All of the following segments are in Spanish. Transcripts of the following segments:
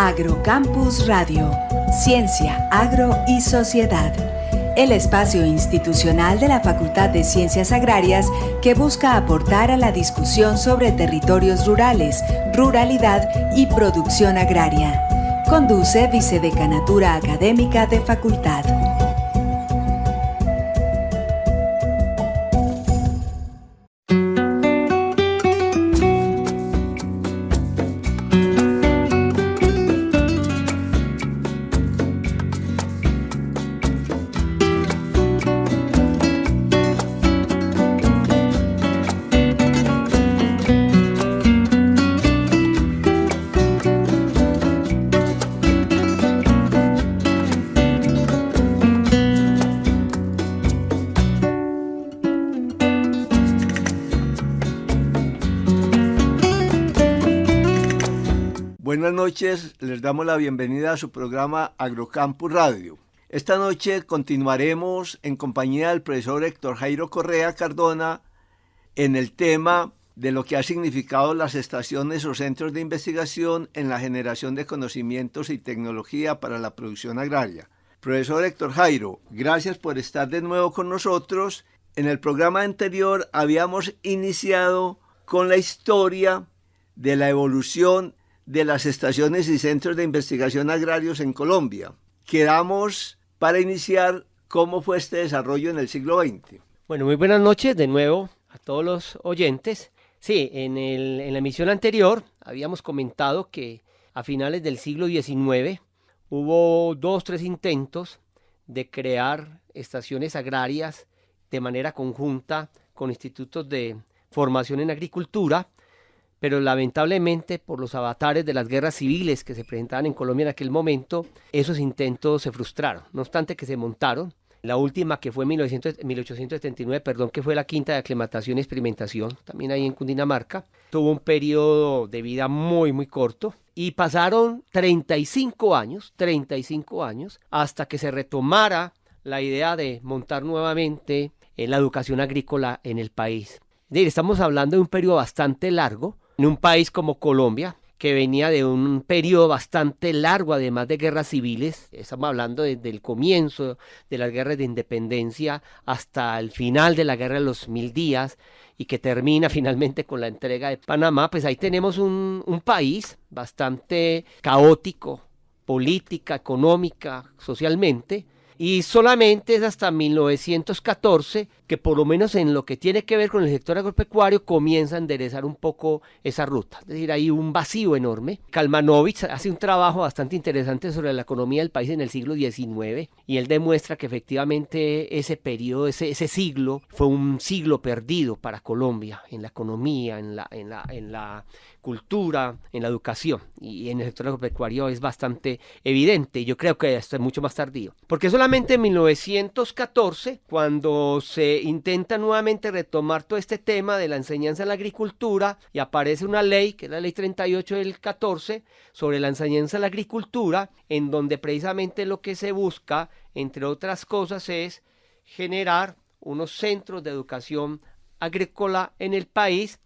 Agrocampus Radio, Ciencia, Agro y Sociedad. El espacio institucional de la Facultad de Ciencias Agrarias que busca aportar a la discusión sobre territorios rurales, ruralidad y producción agraria. Conduce Vicedecanatura Académica de Facultad. Buenas noches, les damos la bienvenida a su programa Agrocampus Radio. Esta noche continuaremos en compañía del profesor Héctor Jairo Correa Cardona en el tema de lo que ha significado las estaciones o centros de investigación en la generación de conocimientos y tecnología para la producción agraria. Profesor Héctor Jairo, gracias por estar de nuevo con nosotros. En el programa anterior habíamos iniciado con la historia de la evolución de las estaciones y centros de investigación agrarios en Colombia. Quedamos para iniciar cómo fue este desarrollo en el siglo XX. Bueno, muy buenas noches de nuevo a todos los oyentes. Sí, en la emisión anterior habíamos comentado que a finales del siglo XIX hubo 2-3 intentos de crear estaciones agrarias de manera conjunta con institutos de formación en agricultura, pero lamentablemente por los avatares de las guerras civiles que se presentaban en Colombia en aquel momento, esos intentos se frustraron, no obstante que se montaron. La última, que fue en 1879, que fue la quinta de aclimatación y experimentación, también ahí en Cundinamarca, tuvo un periodo de vida muy, muy corto, y pasaron 35 años, hasta que se retomara la idea de montar nuevamente la educación agrícola en el país. Estamos hablando de un periodo bastante largo, en un país como Colombia, que venía de un periodo bastante largo, además de guerras civiles. Estamos hablando desde el comienzo de las guerras de independencia hasta el final de la guerra de los 1000 días, y que termina finalmente con la entrega de Panamá. Pues ahí tenemos un país bastante caótico, política, económica, socialmente, y solamente es hasta 1914 que, por lo menos en lo que tiene que ver con el sector agropecuario, comienza a enderezar un poco esa ruta. Es decir, hay un vacío enorme. Kalmanovich hace un trabajo bastante interesante sobre la economía del país en el siglo XIX, y él demuestra que efectivamente ese periodo, ese siglo, fue un siglo perdido para Colombia, en la economía, en la cultura, en la educación, y en el sector agropecuario es bastante evidente. Yo creo que esto es mucho más tardío, porque solamente en 1914, cuando se intenta nuevamente retomar todo este tema de la enseñanza en la agricultura, y aparece una ley, que es la ley 38 del 14, sobre la enseñanza en la agricultura, en donde precisamente lo que se busca, entre otras cosas, es generar unos centros de educación agrícola en el país,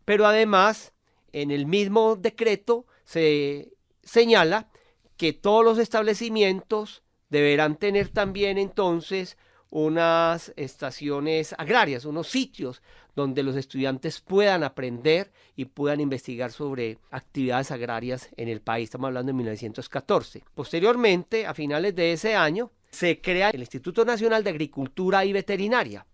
pero además en el mismo decreto se señala que todos los establecimientos deberán tener también entonces unas estaciones agrarias, unos sitios donde los estudiantes puedan aprender y puedan investigar sobre actividades agrarias en el país. Estamos hablando de 1914. Posteriormente, a finales de ese año, se crea el Instituto Nacional de Agricultura y Veterinaria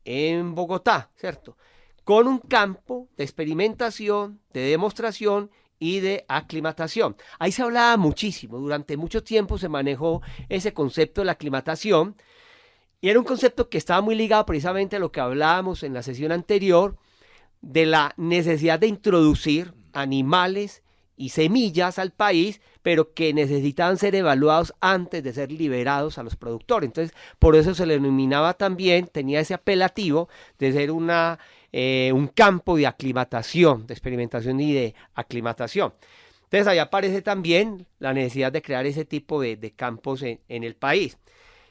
en Bogotá, ¿cierto?, con un campo de experimentación, de demostración y de aclimatación. Ahí se hablaba muchísimo, durante mucho tiempo se manejó ese concepto de la aclimatación, y era un concepto que estaba muy ligado precisamente a lo que hablábamos en la sesión anterior, de la necesidad de introducir animales y semillas al país, pero que necesitaban ser evaluados antes de ser liberados a los productores. Entonces, por eso se le denominaba también, tenía ese apelativo de ser un campo de aclimatación, de experimentación y de aclimatación. Entonces, ahí aparece también la necesidad de crear ese tipo de campos en el país.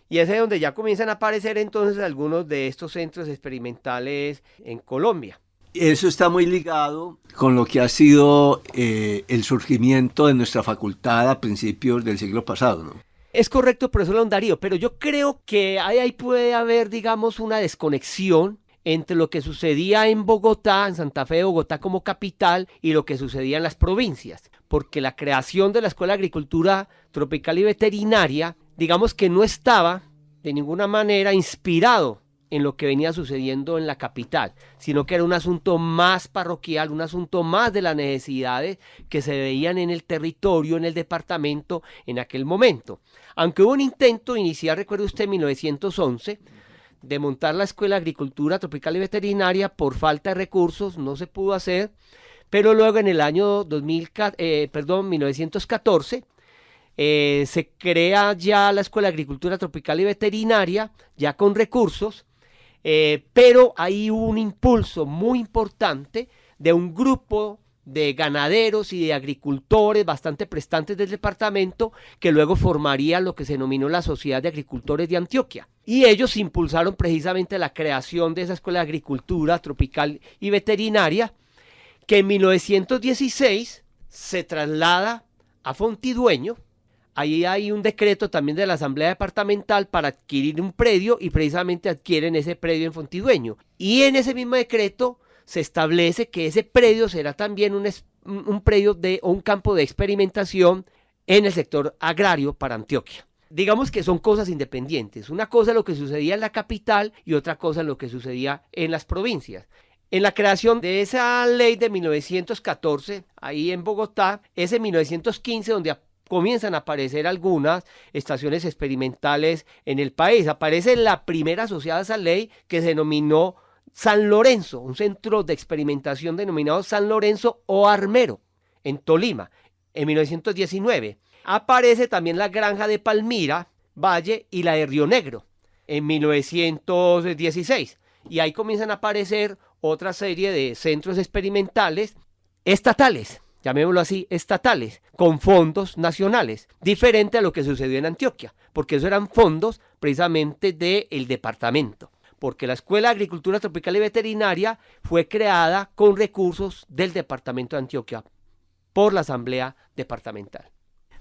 Y es donde ya comienzan a aparecer entonces algunos de estos centros experimentales en Colombia. Eso está muy ligado con lo que ha sido el surgimiento de nuestra facultad a principios del siglo pasado, ¿no? Es correcto, profesor Darío, pero yo creo que ahí puede haber, digamos, una desconexión entre lo que sucedía en Bogotá, en Santa Fe de Bogotá como capital, y lo que sucedía en las provincias, porque la creación de la Escuela de Agricultura Tropical y Veterinaria, digamos que no estaba de ninguna manera inspirado en lo que venía sucediendo en la capital, sino que era un asunto más parroquial, un asunto más de las necesidades que se veían en el territorio, en el departamento en aquel momento. Aunque hubo un intento inicial, recuerde usted, en 1911, de montar la Escuela de Agricultura Tropical y Veterinaria, por falta de recursos no se pudo hacer, pero luego en el año 1914 se crea ya la Escuela de Agricultura Tropical y Veterinaria, ya con recursos, pero ahí hubo un impulso muy importante de un grupo de ganaderos y de agricultores bastante prestantes del departamento, que luego formaría lo que se denominó la Sociedad de Agricultores de Antioquia. Y ellos impulsaron precisamente la creación de esa Escuela de Agricultura Tropical y Veterinaria, que en 1916 se traslada a Fontidueño. Ahí hay un decreto también de la Asamblea Departamental para adquirir un predio, y precisamente adquieren ese predio en Fontidueño. Y en ese mismo decreto se establece que ese predio será también un predio o un campo de experimentación en el sector agrario para Antioquia. Digamos que son cosas independientes. Una cosa es lo que sucedía en la capital y otra cosa es lo que sucedía en las provincias. En la creación de esa ley de 1914, ahí en Bogotá, es en 1915 donde comienzan a aparecer algunas estaciones experimentales en el país. Aparece la primera asociada a esa ley, que se denominó San Lorenzo, un centro de experimentación denominado San Lorenzo o Armero, en Tolima, en 1919. Aparece también la granja de Palmira, Valle, y la de Río Negro, en 1916. Y ahí comienzan a aparecer otra serie de centros experimentales estatales, llamémoslo así, estatales, con fondos nacionales, diferente a lo que sucedió en Antioquia, porque esos eran fondos precisamente del departamento, porque la Escuela de Agricultura Tropical y Veterinaria fue creada con recursos del departamento de Antioquia por la Asamblea Departamental.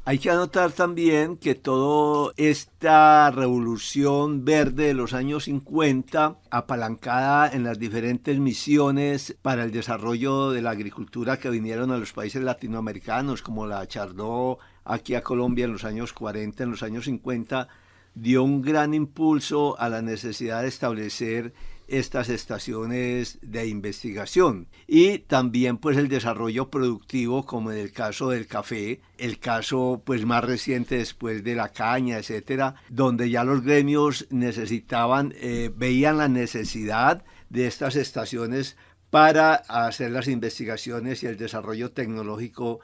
Hay que anotar también que toda esta revolución verde de los años 50, apalancada en las diferentes misiones para el desarrollo de la agricultura que vinieron a los países latinoamericanos, como la Chardó aquí a Colombia en los años 40, en los años 50, dio un gran impulso a la necesidad de establecer estas estaciones de investigación, y también pues el desarrollo productivo, como en el caso del café, el caso pues más reciente después de la caña, etcétera, donde ya los gremios necesitaban, veían la necesidad de estas estaciones para hacer las investigaciones y el desarrollo tecnológico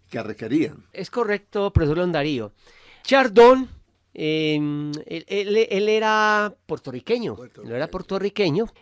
que requerían. Es correcto, profesor Darío. Chardón, él era puertorriqueño,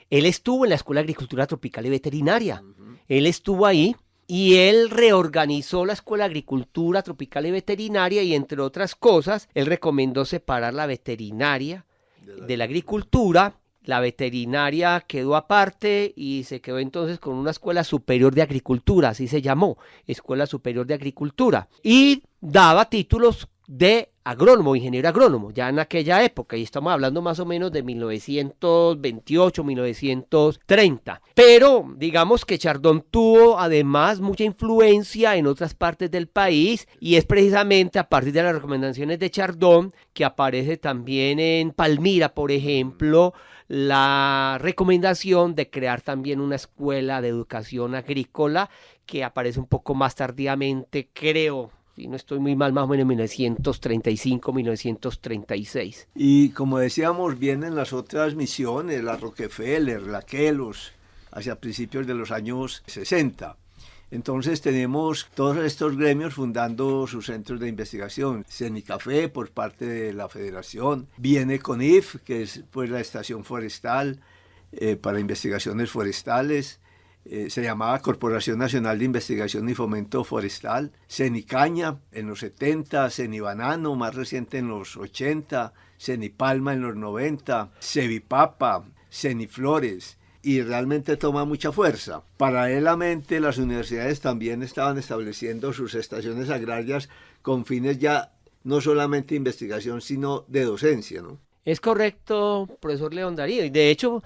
él estuvo en la Escuela de Agricultura Tropical y Veterinaria, él estuvo ahí y él reorganizó la Escuela de Agricultura Tropical y Veterinaria, y entre otras cosas, él recomendó separar la veterinaria de la agricultura. La veterinaria quedó aparte y se quedó entonces con una Escuela Superior de Agricultura, así se llamó, Escuela Superior de Agricultura, y daba títulos de agrónomo, ingeniero agrónomo, ya en aquella época, y estamos hablando más o menos de 1928, 1930. Pero digamos que Chardón tuvo además mucha influencia en otras partes del país, y es precisamente a partir de las recomendaciones de Chardón que aparece también en Palmira, por ejemplo, la recomendación de crear también una escuela de educación agrícola, que aparece un poco más tardíamente, creo, si no estoy muy mal, más o menos en 1935, 1936. Y como decíamos, vienen las otras misiones, la Rockefeller, la Kelos, hacia principios de los años 60. Entonces tenemos todos estos gremios fundando sus centros de investigación. Cenicafé por parte de la Federación, viene CONIF, que es pues la estación forestal para investigaciones forestales, se llamaba Corporación Nacional de Investigación y Fomento Forestal, Cenicaña en los 70, Cenibanano más reciente en los 80, Cenipalma en los 90, Cevipapa, Ceniflores, y realmente toma mucha fuerza. Paralelamente, las universidades también estaban estableciendo sus estaciones agrarias con fines ya no solamente de investigación, sino de docencia, ¿no? Es correcto, profesor León Darío. Y de hecho,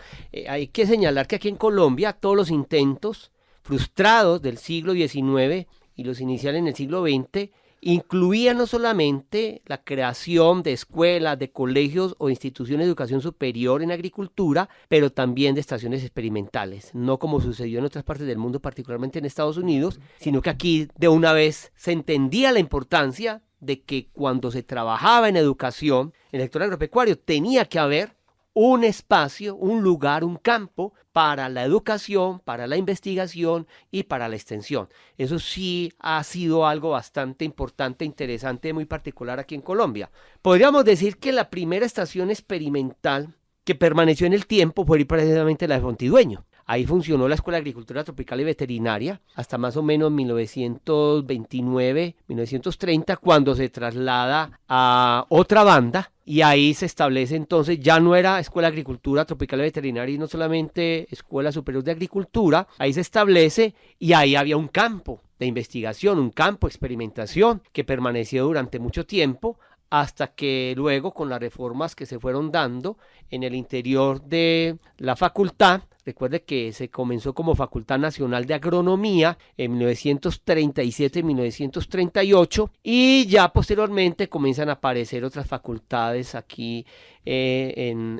hay que señalar que aquí en Colombia todos los intentos frustrados del siglo XIX y los iniciales en el siglo XX incluían no solamente la creación de escuelas, de colegios o instituciones de educación superior en agricultura, pero también de estaciones experimentales, no como sucedió en otras partes del mundo, particularmente en Estados Unidos, sino que aquí de una vez se entendía la importancia de que cuando se trabajaba en educación, en el sector agropecuario, tenía que haber un espacio, un lugar, un campo para la educación, para la investigación y para la extensión. Eso sí ha sido algo bastante importante, interesante, muy particular aquí en Colombia. Podríamos decir que la primera estación experimental que permaneció en el tiempo fue precisamente la de Fontidueño. Ahí funcionó la Escuela de Agricultura Tropical y Veterinaria hasta más o menos 1929, 1930, cuando se traslada a otra banda y ahí se establece entonces, ya no era Escuela de Agricultura Tropical y Veterinaria y no solamente Escuela Superior de Agricultura, ahí se establece y ahí había un campo de investigación, un campo de experimentación que permaneció durante mucho tiempo, hasta que luego con las reformas que se fueron dando en el interior de la facultad, recuerde que se comenzó como Facultad Nacional de Agronomía en 1937-1938 y ya posteriormente comienzan a aparecer otras facultades aquí en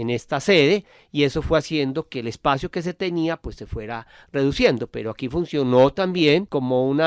esta sede y eso fue haciendo que el espacio que se tenía pues se fuera reduciendo, pero aquí funcionó también como un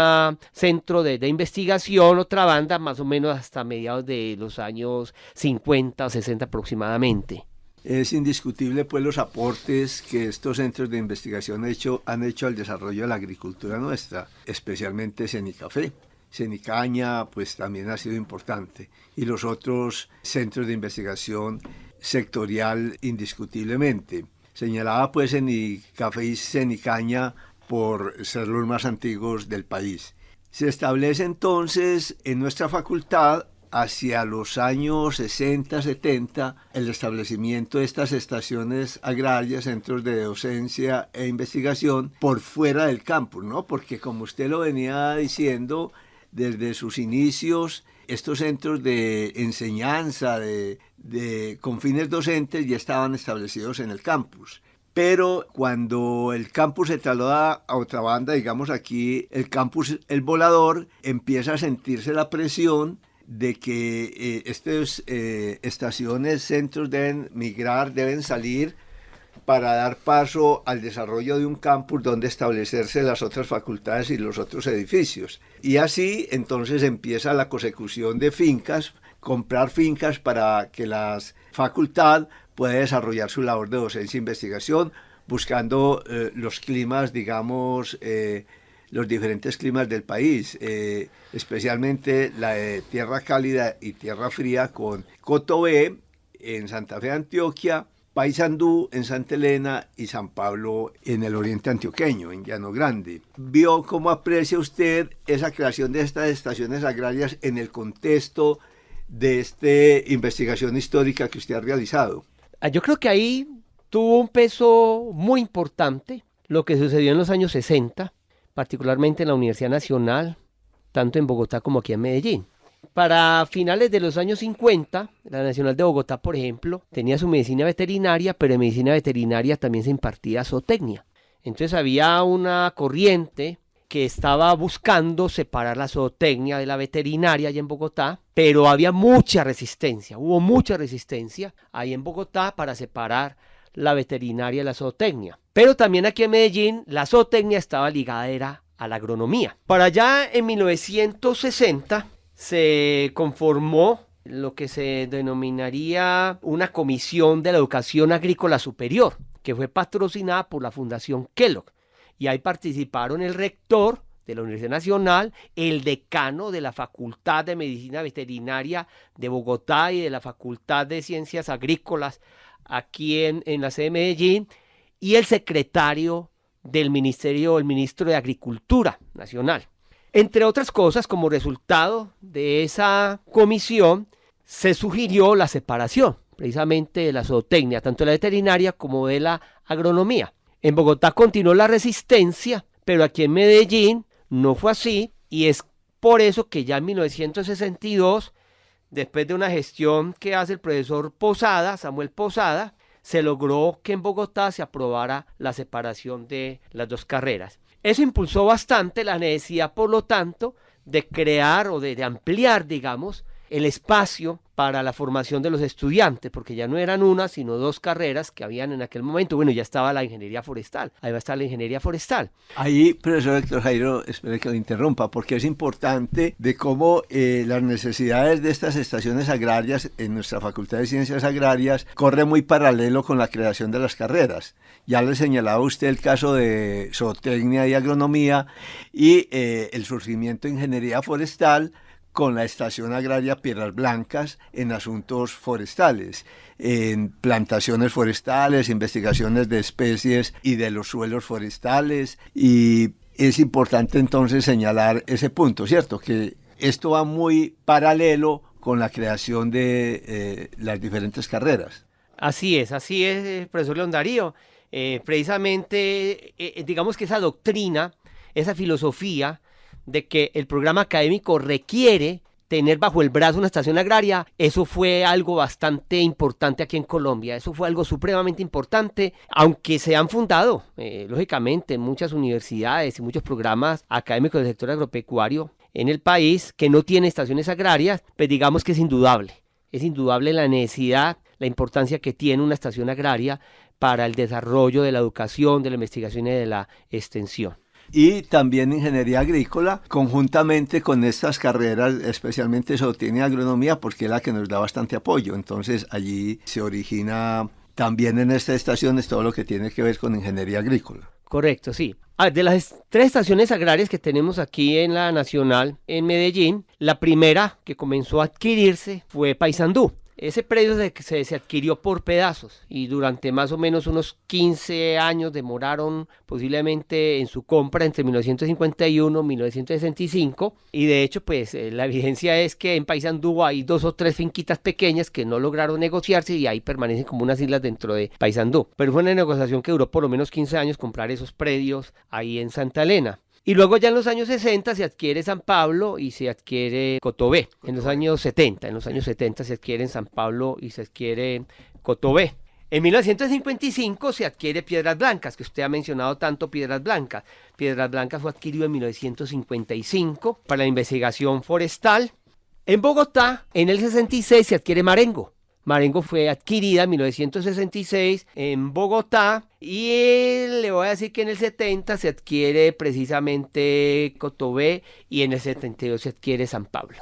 centro de investigación, otra banda más o menos hasta mediados de los años 50 o 60 aproximadamente. Es indiscutible pues los aportes que estos centros de investigación han hecho al desarrollo de la agricultura nuestra, especialmente Cenicafé. Cenicaña pues también ha sido importante y los otros centros de investigación sectorial indiscutiblemente. Señalaba pues Cenicafé y Cenicaña por ser los más antiguos del país. Se establece entonces en nuestra facultad hacia los años 60, 70, el establecimiento de estas estaciones agrarias, centros de docencia e investigación por fuera del campus, ¿no? Porque como usted lo venía diciendo, desde sus inicios, estos centros de enseñanza con fines docentes ya estaban establecidos en el campus. Pero cuando el campus se traslada a otra banda, digamos aquí el campus El Volador, empieza a sentirse la presión de que estas estaciones, centros deben migrar, deben salir para dar paso al desarrollo de un campus donde establecerse las otras facultades y los otros edificios. Y así entonces empieza la consecución de fincas, comprar fincas para que la facultad pueda desarrollar su labor de docencia e investigación, buscando los climas, digamos, los diferentes climas del país, especialmente la de tierra cálida y tierra fría con Cotobé en Santa Fe, Antioquia, Paysandú en Santa Elena y San Pablo en el oriente antioqueño, en Llano Grande. ¿Vio cómo aprecia usted esa creación de estas estaciones agrarias en el contexto de esta investigación histórica que usted ha realizado? Yo creo que ahí tuvo un peso muy importante lo que sucedió en los años 60, particularmente en la Universidad Nacional, tanto en Bogotá como aquí en Medellín. Para finales de los años 50, la Nacional de Bogotá, por ejemplo, tenía su medicina veterinaria, pero en medicina veterinaria también se impartía zootecnia. Entonces había una corriente que estaba buscando separar la zootecnia de la veterinaria allá en Bogotá, pero había mucha resistencia, hubo mucha resistencia ahí en Bogotá para separar la veterinaria de la zootecnia. Pero también aquí en Medellín la zootecnia estaba ligada a la agronomía. Para allá en 1960 se conformó lo que se denominaría una comisión de la educación agrícola superior, que fue patrocinada por la Fundación Kellogg. Y ahí participaron el rector de la Universidad Nacional, el decano de la Facultad de Medicina Veterinaria de Bogotá y de la Facultad de Ciencias Agrícolas aquí en la sede de Medellín, y el secretario del ministerio, el ministro de Agricultura Nacional. Entre otras cosas, como resultado de esa comisión, se sugirió la separación precisamente de la zootecnia, tanto de la veterinaria como de la agronomía. En Bogotá continuó la resistencia, pero aquí en Medellín no fue así, y es por eso que ya en 1962, después de una gestión que hace el profesor Posada, Samuel Posada, se logró que en Bogotá se aprobara la separación de las dos carreras. Eso impulsó bastante la necesidad, por lo tanto, de crear o de ampliar, digamos, el espacio para la formación de los estudiantes, porque ya no eran una, sino dos carreras que habían en aquel momento. Bueno, ya estaba la ingeniería forestal, ahí va a estar la ingeniería forestal. Ahí, profesor Héctor Jairo, espere que lo interrumpa, porque es importante de cómo las necesidades de estas estaciones agrarias en nuestra Facultad de Ciencias Agrarias corre muy paralelo con la creación de las carreras. Ya le señalaba usted el caso de zootecnia y agronomía y el surgimiento de ingeniería forestal con la Estación Agraria Piedras Blancas en asuntos forestales, en plantaciones forestales, investigaciones de especies y de los suelos forestales, y es importante entonces señalar ese punto, ¿cierto? Que esto va muy paralelo con la creación de las diferentes carreras. Así es, profesor León Darío. Precisamente, digamos que esa doctrina, esa filosofía de que el programa académico requiere tener bajo el brazo una estación agraria, eso fue algo bastante importante aquí en Colombia, eso fue algo supremamente importante, aunque se han fundado, lógicamente, muchas universidades y muchos programas académicos del sector agropecuario en el país que no tienen estaciones agrarias, pues digamos que es indudable la necesidad, la importancia que tiene una estación agraria para el desarrollo de la educación, de la investigación y de la extensión. Y también ingeniería agrícola, conjuntamente con estas carreras, especialmente zootecnia y agronomía, porque es la que nos da bastante apoyo. Entonces allí se origina también en estas estaciones todo lo que tiene que ver con ingeniería agrícola. Correcto, sí. De las 3 estaciones agrarias que tenemos aquí en la Nacional, en Medellín, la primera que comenzó a adquirirse fue Paysandú. Ese predio se adquirió por pedazos y durante más o menos unos 15 años demoraron posiblemente en su compra entre 1951 y 1965, y de hecho pues la evidencia es que en Paysandú hay 2 o 3 finquitas pequeñas que no lograron negociarse y ahí permanecen como unas islas dentro de Paysandú, pero fue una negociación que duró por lo menos 15 años comprar esos predios ahí en Santa Elena. Y luego ya en los años 60 se adquiere San Pablo y se adquiere Cotobé. En los años 70 se adquieren San Pablo y se adquiere Cotobé. En 1955 se adquiere Piedras Blancas, que usted ha mencionado tanto Piedras Blancas. Piedras Blancas fue adquirido en 1955 para la investigación forestal. En Bogotá, en el 66 se adquiere Marengo. Marengo fue adquirida en 1966 en Bogotá y le voy a decir que en el 70 se adquiere precisamente Cotobé y en el 72 se adquiere San Pablo.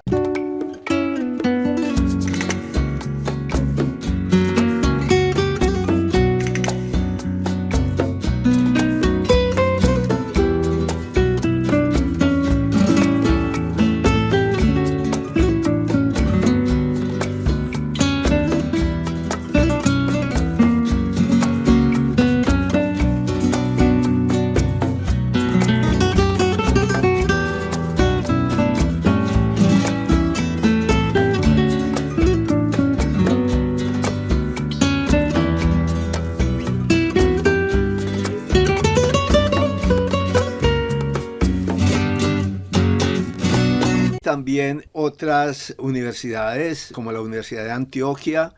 También otras universidades, como la Universidad de Antioquia,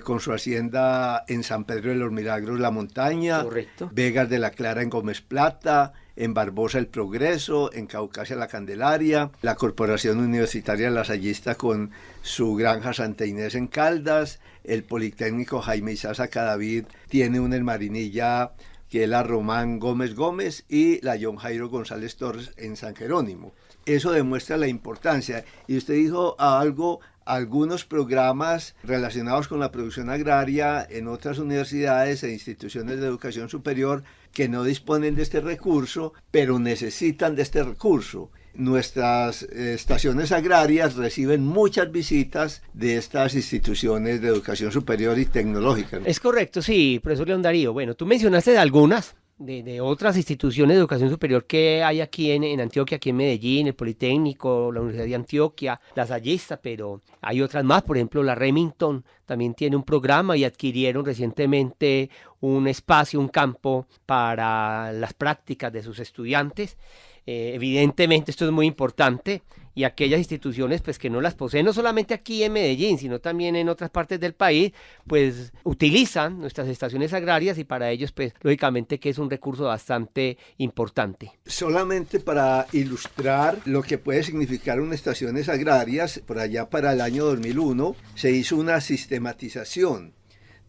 con su hacienda en San Pedro de los Milagros, La Montaña. Correcto. Vegas de la Clara en Gómez Plata, en Barbosa El Progreso, en Caucasia La Candelaria, la Corporación Universitaria Lasallista con su granja Santa Inés en Caldas, el Politécnico Jaime Isaza Cadavid tiene una en Marinilla que es la Román Gómez Gómez y la John Jairo González Torres en San Jerónimo. Eso demuestra la importancia. Y usted dijo algunos programas relacionados con la producción agraria en otras universidades e instituciones de educación superior que no disponen de este recurso, pero necesitan de este recurso. Nuestras estaciones agrarias reciben muchas visitas de estas instituciones de educación superior y tecnológica, ¿no? Es correcto, sí, profesor León Darío. Bueno, tú mencionaste de algunas, de otras instituciones de educación superior que hay aquí en Antioquia, aquí en Medellín, el Politécnico, la Universidad de Antioquia, la Sayista, pero hay otras más, por ejemplo la Remington también tiene un programa y adquirieron recientemente un espacio, un campo para las prácticas de sus estudiantes. Evidentemente esto es muy importante y aquellas instituciones pues que no las poseen, no solamente aquí en Medellín, sino también en otras partes del país, pues utilizan nuestras estaciones agrarias y para ellos pues lógicamente que es un recurso bastante importante. Solamente para ilustrar lo que puede significar unas estaciones agrarias, por allá para el año 2001 se hizo una sistematización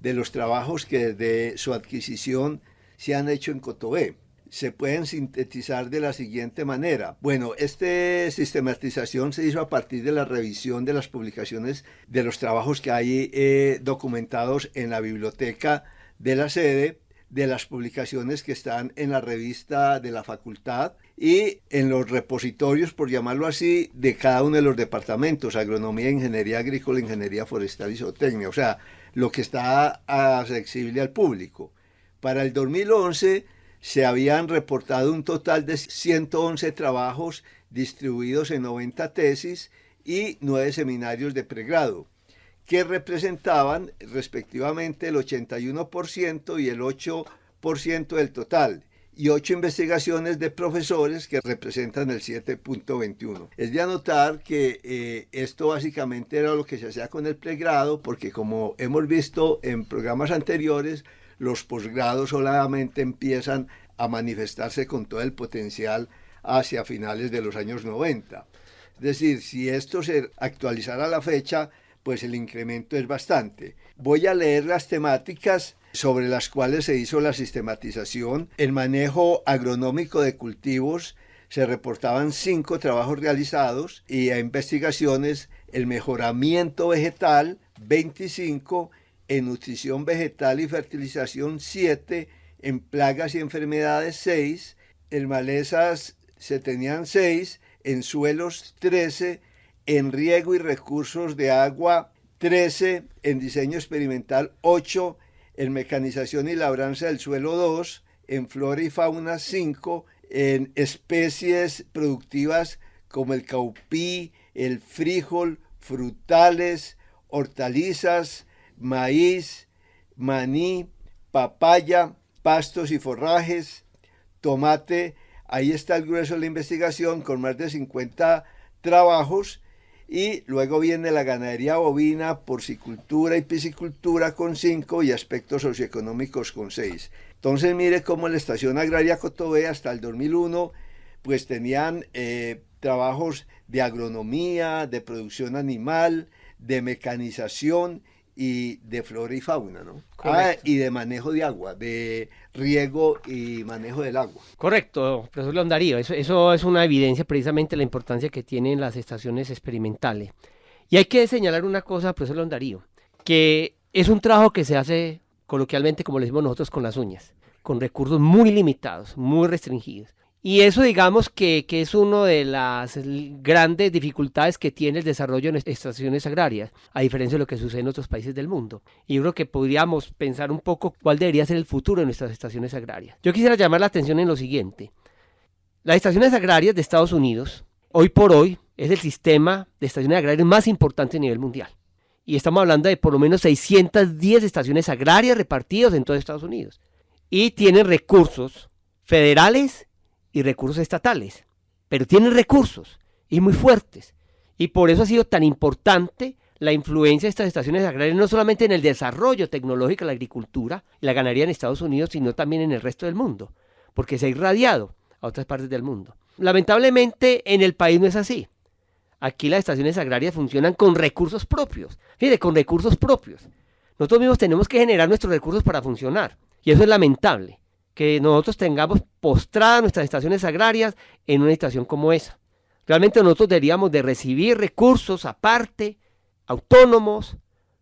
de los trabajos que desde su adquisición se han hecho en Cotobé. Se pueden sintetizar de la siguiente manera. Bueno, esta sistematización se hizo a partir de la revisión de las publicaciones de los trabajos que hay documentados en la biblioteca de la sede, de las publicaciones que están en la revista de la facultad y en los repositorios, por llamarlo así, de cada uno de los departamentos: agronomía, ingeniería agrícola, ingeniería forestal y zootecnia, o sea, lo que está accesible al público. Para el 2011 se habían reportado un total de 111 trabajos distribuidos en 90 tesis y 9 seminarios de pregrado, que representaban respectivamente el 81% y el 8% del total, y 8 investigaciones de profesores que representan el 7.21. Es de anotar que esto básicamente era lo que se hacía con el pregrado, porque como hemos visto en programas anteriores, los posgrados solamente empiezan a manifestarse con todo el potencial hacia finales de los años 90. Es decir, si esto se actualizara a la fecha, pues el incremento es bastante. Voy a leer las temáticas sobre las cuales se hizo la sistematización. El manejo agronómico de cultivos, se reportaban 5 trabajos realizados, y a investigaciones: el mejoramiento vegetal, 25, en nutrición vegetal y fertilización, 7, en plagas y enfermedades, 6, en malezas se tenían 6, en suelos 13, en riego y recursos de agua 13, en diseño experimental 8, en mecanización y labranza del suelo 2, en flora y fauna 5, en especies productivas como el caupí, el frijol, frutales, hortalizas, maíz, maní, papaya, pastos y forrajes, tomate. Ahí está el grueso de la investigación con más de 50 trabajos, y luego viene la ganadería bovina, porcicultura y piscicultura con 5 y aspectos socioeconómicos con 6. Entonces mire cómo la Estación Agraria Cotobé hasta el 2001 pues tenían trabajos de agronomía, de producción animal, de mecanización y de flora y fauna, ¿no? Y de manejo de agua, de riego y manejo del agua. Correcto, profesor León Darío. Eso es una evidencia precisamente de la importancia que tienen las estaciones experimentales. Y hay que señalar una cosa, profesor León Darío, que es un trabajo que se hace coloquialmente, como le decimos nosotros, con las uñas, con recursos muy limitados, muy restringidos. Y eso digamos que es una de las grandes dificultades que tiene el desarrollo en estaciones agrarias, a diferencia de lo que sucede en otros países del mundo. Y yo creo que podríamos pensar un poco cuál debería ser el futuro de nuestras estaciones agrarias. Yo quisiera llamar la atención en lo siguiente. Las estaciones agrarias de Estados Unidos, hoy por hoy, es el sistema de estaciones agrarias más importante a nivel mundial. Y estamos hablando de por lo menos 610 estaciones agrarias repartidas en todo Estados Unidos. Y tienen recursos federales y recursos estatales, pero tienen recursos y muy fuertes, y por eso ha sido tan importante la influencia de estas estaciones agrarias, no solamente en el desarrollo tecnológico de la agricultura y la ganadería en Estados Unidos, sino también en el resto del mundo, porque se ha irradiado a otras partes del mundo. Lamentablemente en el país no es así. Aquí las estaciones agrarias funcionan con recursos propios, fíjate, con recursos propios. Nosotros mismos tenemos que generar nuestros recursos para funcionar, y eso es lamentable, que nosotros tengamos postradas nuestras estaciones agrarias en una situación como esa. Realmente nosotros deberíamos de recibir recursos aparte, autónomos,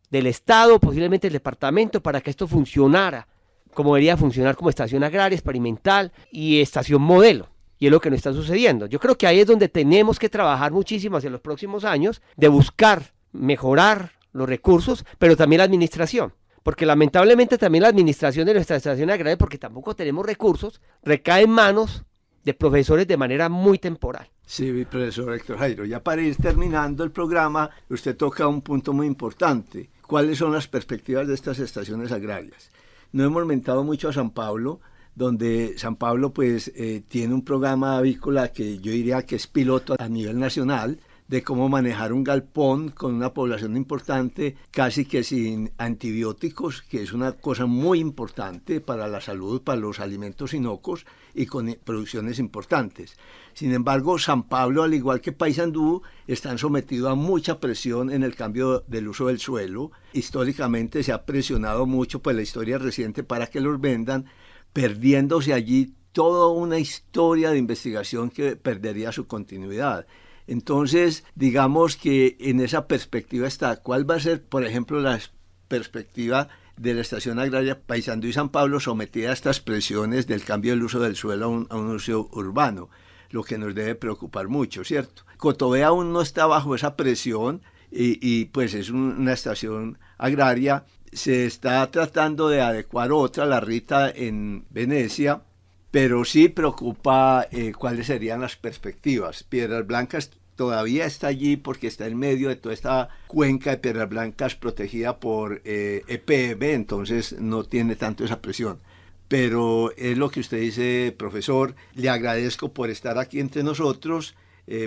del Estado, posiblemente del departamento, para que esto funcionara como debería funcionar como estación agraria, experimental y estación modelo. Y es lo que nos está sucediendo. Yo creo que ahí es donde tenemos que trabajar muchísimo hacia los próximos años, de buscar mejorar los recursos, pero también la administración, porque lamentablemente también la administración de nuestra estación agraria, porque tampoco tenemos recursos, recae en manos de profesores de manera muy temporal. Sí, profesor Héctor Jairo, ya para ir terminando el programa, usted toca un punto muy importante. ¿Cuáles son las perspectivas de estas estaciones agrarias? No hemos mentado mucho a San Pablo, donde San Pablo pues tiene un programa avícola que yo diría que es piloto a nivel nacional, de cómo manejar un galpón con una población importante, casi que sin antibióticos, que es una cosa muy importante para la salud, para los alimentos inocuos y con producciones importantes. Sin embargo, San Pablo, al igual que Paysandú, están sometidos a mucha presión en el cambio del uso del suelo. Históricamente se ha presionado mucho, pues la historia reciente, para que los vendan, perdiéndose allí toda una historia de investigación que perdería su continuidad. Entonces, digamos que en esa perspectiva está, ¿cuál va a ser, por ejemplo, la perspectiva de la estación agraria Paysandú y San Pablo sometida a estas presiones del cambio del uso del suelo a un uso urbano? Lo que nos debe preocupar mucho, ¿cierto? Cotobé aún no está bajo esa presión y pues es una estación agraria. Se está tratando de adecuar otra, la Rita en Venecia, pero sí preocupa cuáles serían las perspectivas. Piedras Blancas todavía está allí porque está en medio de toda esta cuenca de Piedras Blancas protegida por EPB, entonces no tiene tanto esa presión. Pero es lo que usted dice, profesor. Le agradezco por estar aquí entre nosotros.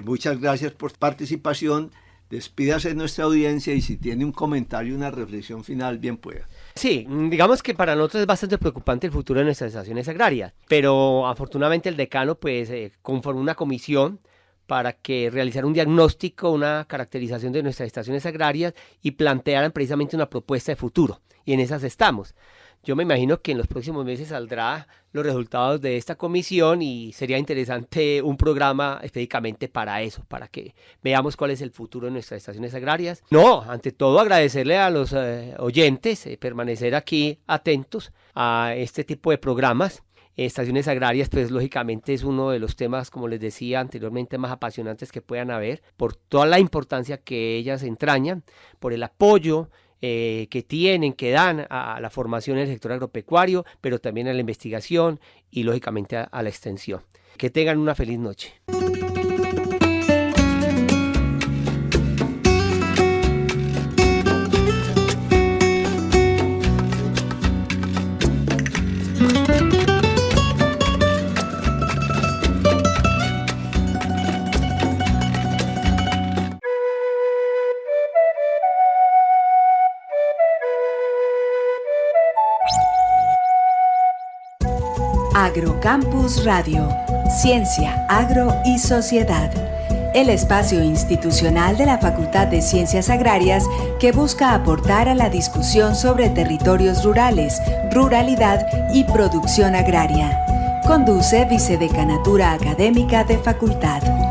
Muchas gracias por su participación. Despídase de nuestra audiencia y si tiene un comentario, una reflexión final, bien pueda. Sí, digamos que para nosotros es bastante preocupante el futuro de nuestras estaciones agrarias, pero afortunadamente el decano pues conformó una comisión para que realizara un diagnóstico, una caracterización de nuestras estaciones agrarias y plantearan precisamente una propuesta de futuro, y en esas estamos. Yo me imagino que en los próximos meses saldrán los resultados de esta comisión y sería interesante un programa específicamente para eso, para que veamos cuál es el futuro de nuestras estaciones agrarias. No, ante todo agradecerle a los oyentes, permanecer aquí atentos a este tipo de programas. Estaciones agrarias, pues lógicamente es uno de los temas, como les decía anteriormente, más apasionantes que puedan haber, por toda la importancia que ellas entrañan, por el apoyo que tienen, que dan a la formación del sector agropecuario, pero también a la investigación y lógicamente a la extensión. Que tengan una feliz noche. Agrocampus Radio, Ciencia, Agro y Sociedad. El espacio institucional de la Facultad de Ciencias Agrarias que busca aportar a la discusión sobre territorios rurales, ruralidad y producción agraria. Conduce Vicedecanatura Académica de Facultad.